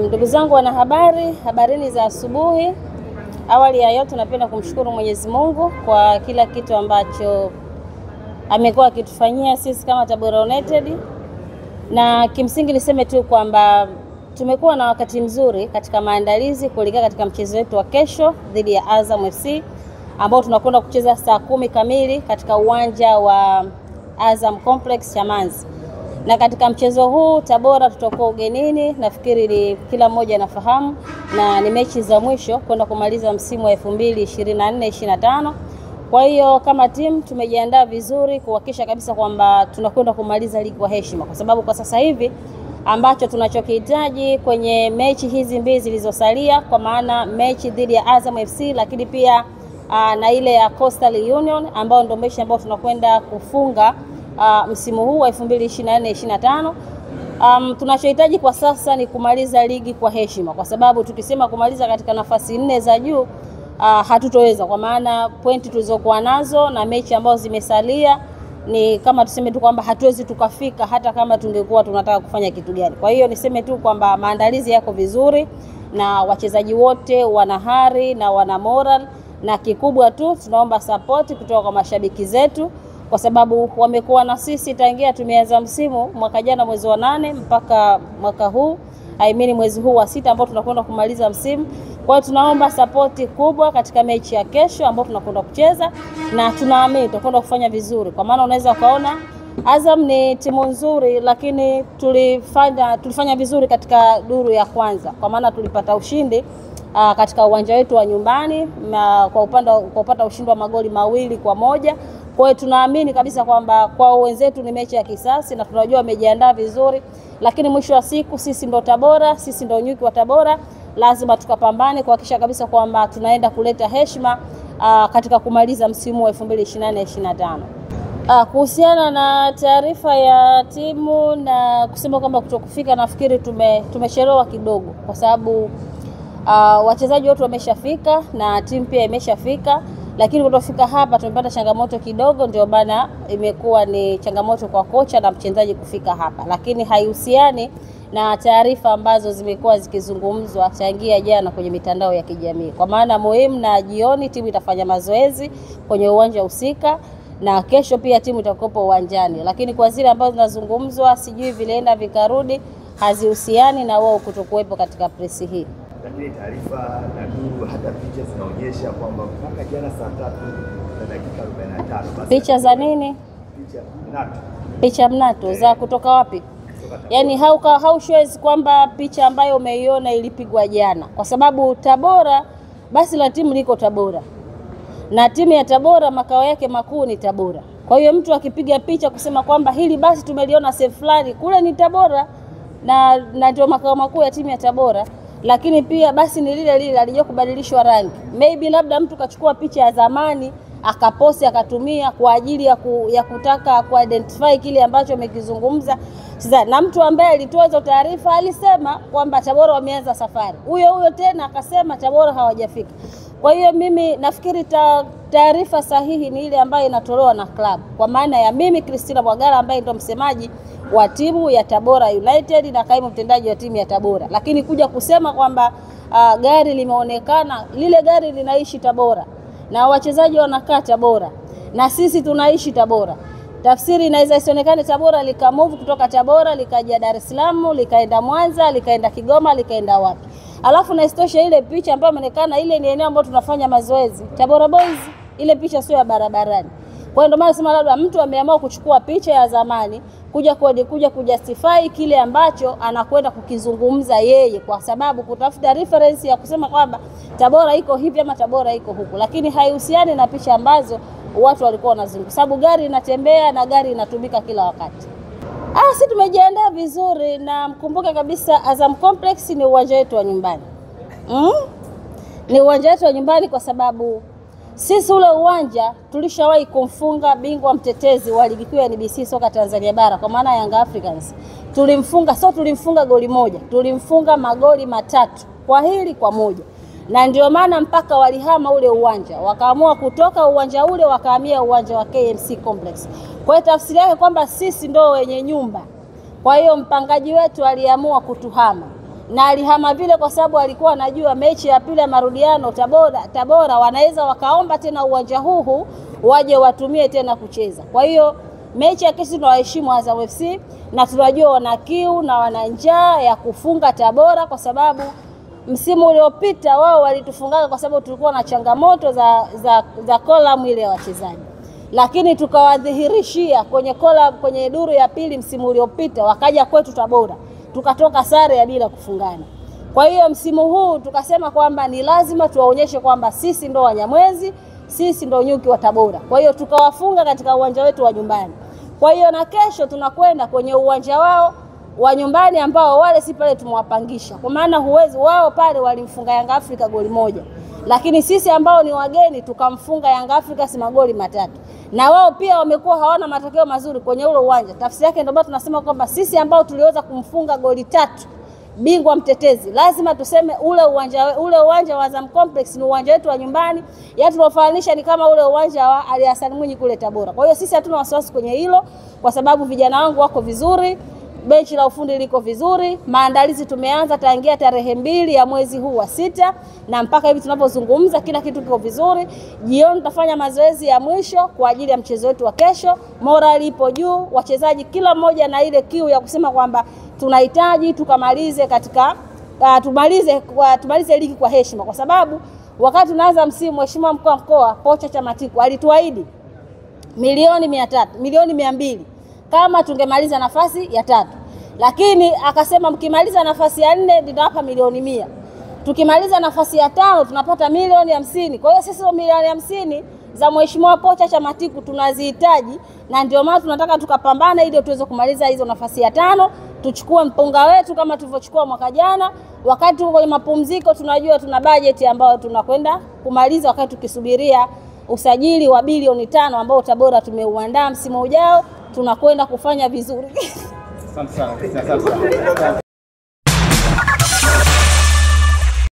Ndugu zangu wanahabari, habarini za asubuhi. Awali ya yote napenda kumshukuru Mwenyezi Mungu kwa kila kitu ambacho amekuwa akitufanyia sisi kama Tabora United. Na kimsingi niseme tu kwamba tumekuwa na wakati mzuri katika maandalizi kuelekea katika mchezo wetu wa kesho dhidi ya Azam FC ambao tunakwenda kucheza saa 10 kamili katika uwanja wa Azam Complex Chamazi. Na katika mchezo huu Tabora tutakuwa ugenini, nafikiri ni kila mmoja anafahamu, na ni mechi za mwisho kwenda kumaliza msimu wa 2024-25. Kwa hiyo kama timu tumejiandaa vizuri kuhakikisha kabisa kwamba tunakwenda kumaliza ligi kwa heshima, kwa sababu kwa sasa hivi ambacho tunachokihitaji kwenye mechi hizi mbili zilizosalia, kwa maana mechi dhidi ya Azam FC lakini pia na ile ya Coastal Union ambao ndio mechi ambao tunakwenda kufunga msimu huu wa 2024-25. Tunachohitaji kwa sasa ni kumaliza ligi kwa heshima, kwa sababu tukisema kumaliza katika nafasi 4 za juu hatutoweza, kwa maana pointi tulizokuwa nazo na mechi ambazo zimesalia ni kama tuseme tu kwamba hatuwezi tukafika hata kama tungekuwa tunataka kufanya kitu gani. Kwa hiyo niseme tu kwamba maandalizi yako vizuri na wachezaji wote wana hari na wana moral, na kikubwa tu tunaomba support kutoka kwa mashabiki zetu, kwa sababu wamekuwa na sisi tangia tumeanza msimu mwaka jana mwezi wa 8 mpaka mwaka huu mwezi huu wa 6 ambao tunakwenda kumaliza msimu. Kwa hiyo tunaomba support kubwa katika mechi ya kesho ambao tunakwenda kucheza, na tunaamini tutakwenda kufanya vizuri, kwa maana unaweza ukaona Azam ni timu nzuri, lakini tulifanya vizuri katika duru ya kwanza, kwa maana tulipata ushindi katika uwanja wetu wa nyumbani na kwa upata ushindi wa magoli 2-1. Kwa hiyo tunaamini kabisa kwamba kwa wenzetu ni mechi ya kisasi na tunajua wamejiandaa vizuri, lakini mwisho wa siku sisi ndo Tabora, sisi ndo nyuki wa Tabora, lazima tukapambane kuhakikisha kabisa kwamba tunaenda kuleta heshima katika kumaliza msimu wa 2024-25. Kuhusiana na taarifa ya timu na kusema kwamba kutokufika, nafikiri tumechelewa kidogo, kwa sababu wachezaji wote wameshafika na timu pia imeshafika, lakini kutofika hapa tumepata changamoto kidogo, ndio maana imekuwa ni changamoto kwa kocha na mchezaji kufika hapa, lakini haihusiani na taarifa ambazo zimekuwa zikizungumzwa tangia jana kwenye mitandao ya kijamii. Kwa maana muhimu, na jioni timu itafanya mazoezi kwenye uwanja husika na kesho pia timu itakuwa uwanjani, lakini kwa zile ambazo zinazungumzwa sijui vileenda vikarudi, hazihusiani na wao kutokuwepo katika presi hii. Lakini taarifa na duru hata picha zinaonyesha kwamba mpaka jana saa 3:45 picha za nini? Picha mnato za kutoka wapi? Yaani how shows kwamba picha ambayo umeiona ilipigwa jana, kwa sababu Tabora basi la timu liko Tabora, na timu ya Tabora makao yake makuu ni Tabora. Kwa hiyo mtu akipiga picha kusema kwamba hili basi tumeliona sehemu fulani, kule ni Tabora na ndio makao makuu ya timu ya Tabora, lakini pia basi ni lile alijua kubadilishwa rangi. Maybe labda mtu kachukua picha ya zamani akaposti akatumia kwa ajili ya kutaka kuidentify kile ambacho amekizungumza. Sasa na mtu ambaye alitoa hizo taarifa alisema kwamba Tabora wameanza safari, huyo tena akasema Tabora hawajafika. Kwa hiyo mimi nafikiri taarifa sahihi ni ile ambayo inatolewa na club, kwa maana ya mimi Christina Mwagala ambaye ndio msemaji wa timu ya Tabora United na kaimu mtendaji wa timu ya Tabora, lakini kuja kusema kwamba gari limeonekana, lile gari linaishi Tabora na wachezaji wanakaa Tabora na sisi tunaishi Tabora. Tafsiri inaweza isionekane Tabora likamove kutoka Tabora likaja Dar es Salaam, likaenda Mwanza, likaenda Kigoma, likaenda wapi. Alafu na istosha ile picha ambayo imeonekana ile ni eneo ambalo tunafanya mazoezi Tabora Boys, ile picha sio ya barabarani. Kwa hiyo ndio maana nasema labda mtu ameamua kuchukua picha ya zamani kuja kujustify kile ambacho anakwenda kukizungumza yeye, kwa sababu kutafuta reference ya kusema kwamba Tabora iko hivi ama Tabora iko huku, lakini haihusiani na picha ambazo watu walikuwa wanazungumza, sababu gari inatembea na gari inatumika kila wakati. Sisi tumejiandaa vizuri, na mkumbuke kabisa Azam Complex ni uwanja wetu wa nyumbani. Ni uwanja wetu wa nyumbani kwa sababu sisi ule uwanja tulishawahi kumfunga bingwa mtetezi wa ligi kuu ya NBC soka Tanzania bara, kwa maana Young Africans. Tulimfunga goli moja, tulimfunga magoli 3 kwa hili kwa moja. Na ndio maana mpaka walihama ule uwanja, wakaamua kutoka uwanja ule wakahamia uwanja wa KMC Complex. Kwa hiyo tafsiri yake kwamba sisi ndio wenye nyumba. Kwa hiyo mpangaji wetu aliamua kutuhama. na alihama vile kwa sababu alikuwa anajua mechi ya pili ya marudiano Tabora wanaweza wakaomba tena uwanja huu waje watumie tena kucheza. Kwa hiyo mechi ya kesho tunawaheshimu Azam FC na tunajua wana kiu na wana njaa ya kufunga Tabora, kwa msimu uliopita wao walitufunga kwa sababu tulikuwa na changamoto za kolamu ile ya wachezaji. Lakini tukawadhihirishia kwenye duru ya pili msimu uliopita wakaja kwetu Tabora. Tukatoka sare ya bila kufungana. Kwa hiyo msimu huu tukasema kwamba ni lazima tuwaonyeshe kwamba sisi ndo Wanyamwezi, sisi ndo nyuki wa Tabora. Kwa hiyo tukawafunga katika uwanja wetu wa nyumbani. Kwa hiyo na kesho tunakwenda kwenye uwanja wao wa nyumbani ambao wale si pale tumewapangisha. Kwa maana huwezi wao pale walimfunga Yanga Afrika goli 1. Lakini sisi ambao ni wageni tukamfunga Yanga Afrika si magoli 3. Na wao pia wamekuwa hawana matokeo mazuri kwenye ule uwanja. Tafsiri yake ndio tunasema kwamba sisi ambao tuliweza kumfunga goli 3 bingwa mtetezi, lazima tuseme ule uwanja wa Azam Complex ni uwanja wetu wa nyumbani. Yaani tunafananisha ni kama ule uwanja wa Ali Hassan Mwinyi kule Tabora. Kwa hiyo sisi hatuna wasiwasi kwenye hilo kwa sababu vijana wangu wako vizuri, benchi la ufundi liko vizuri, maandalizi tumeanza tangia tarehe 2 ya mwezi huu wa 6 na mpaka hivi tunapozungumza kila kitu kiko vizuri. Jioni tutafanya mazoezi ya mwisho kwa ajili ya mchezo wetu wa kesho. Morali ipo juu, wachezaji kila mmoja na ile kiu ya kusema kwamba tunahitaji tukamalize tumalize ligi kwa heshima, kwa sababu wakati tunaanza msimu Mheshimiwa Mkuu wa Mkoa Pocha Chamatiku alituahidi milioni 200 kama tungemaliza nafasi ya 3. Lakini akasema mkimaliza nafasi ya 4 nitawapa milioni 100. Tukimaliza nafasi ya 5 tunapata milioni 50. Kwa hiyo sisi milioni 50 za Mheshimiwa Pocha Chamatiku tunazihitaji, na ndio maana tunataka tukapambana ili tuweze kumaliza hizo nafasi ya 5, tuchukue mpunga wetu kama tulivyochukua mwaka jana. Wakati tuko kwenye mapumziko tunajua tuna bajeti ambayo tunakwenda kumaliza wakati tukisubiria usajili wa bilioni 5 ambao Tabora tumeuandaa msimu ujao, tunakwenda kufanya vizuri. Asante sana.